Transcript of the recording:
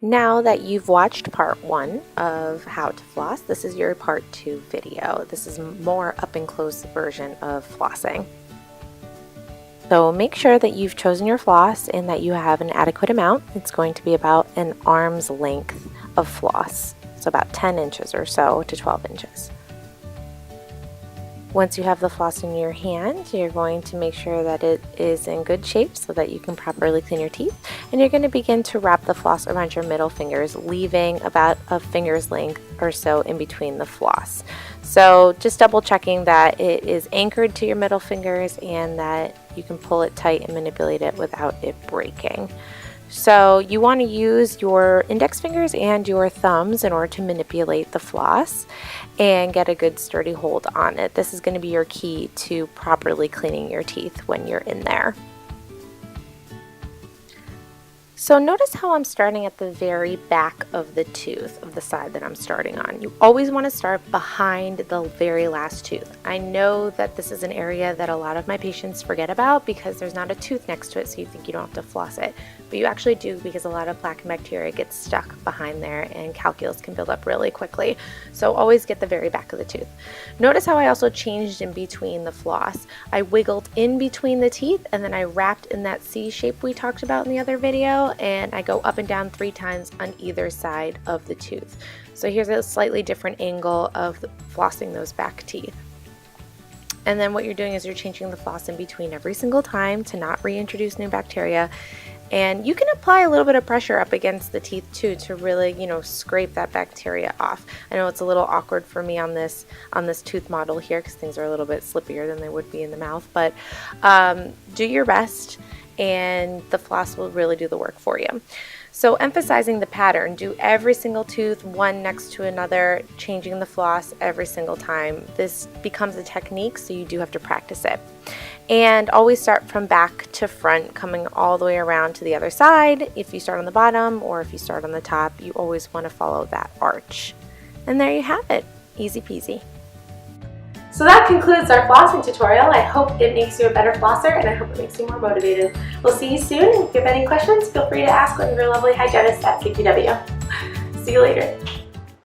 Now that you've watched part 1 of how to floss, this is your part 2 video. This is more up and close version of flossing. So make sure that you've chosen your floss and that you have an adequate amount. It's going to be about an arm's length of floss, so about 10 inches or so to 12 inches. Once you have the floss in your hand, you're going to make sure that it is in good shape so that you can properly clean your teeth. And you're going to begin to wrap the floss around your middle fingers, leaving about a finger's length or so in between the floss. So just double checking that it is anchored to your middle fingers and that you can pull it tight and manipulate it without it breaking. So you want to use your index fingers and your thumbs in order to manipulate the floss and get a good sturdy hold on it. This is going to be your key to properly cleaning your teeth when you're in there. So notice how I'm starting at the very back of the tooth, of the side that I'm starting on. You always want to start behind the very last tooth. I know that this is an area that a lot of my patients forget about because there's not a tooth next to it, so you think you don't have to floss it. But you actually do, because a lot of plaque and bacteria gets stuck behind there and calculus can build up really quickly. So always get the very back of the tooth. Notice how I also changed in between the floss. I wiggled in between the teeth and then I wrapped in that C shape we talked about in the other video, and I go up and down 3 times on either side of the tooth. So here's a slightly different angle of flossing those back teeth. And then what you're doing is you're changing the floss in between every single time to not reintroduce new bacteria. And you can apply a little bit of pressure up against the teeth too to really, scrape that bacteria off. I know it's a little awkward for me on this tooth model here because things are a little bit slippier than they would be in the mouth, but do your best and the floss will really do the work for you. So emphasizing the pattern, do every single tooth one next to another, changing the floss every single time. This becomes a technique, so you do have to practice it. And always start from back to front, coming all the way around to the other side. If you start on the bottom or if you start on the top, you always want to follow that arch. And there you have it, easy peasy. So that concludes our flossing tutorial. I hope it makes you a better flosser and I hope it makes you more motivated. We'll see you soon. If you have any questions, feel free to ask one of your lovely hygienists at CPW. See you later.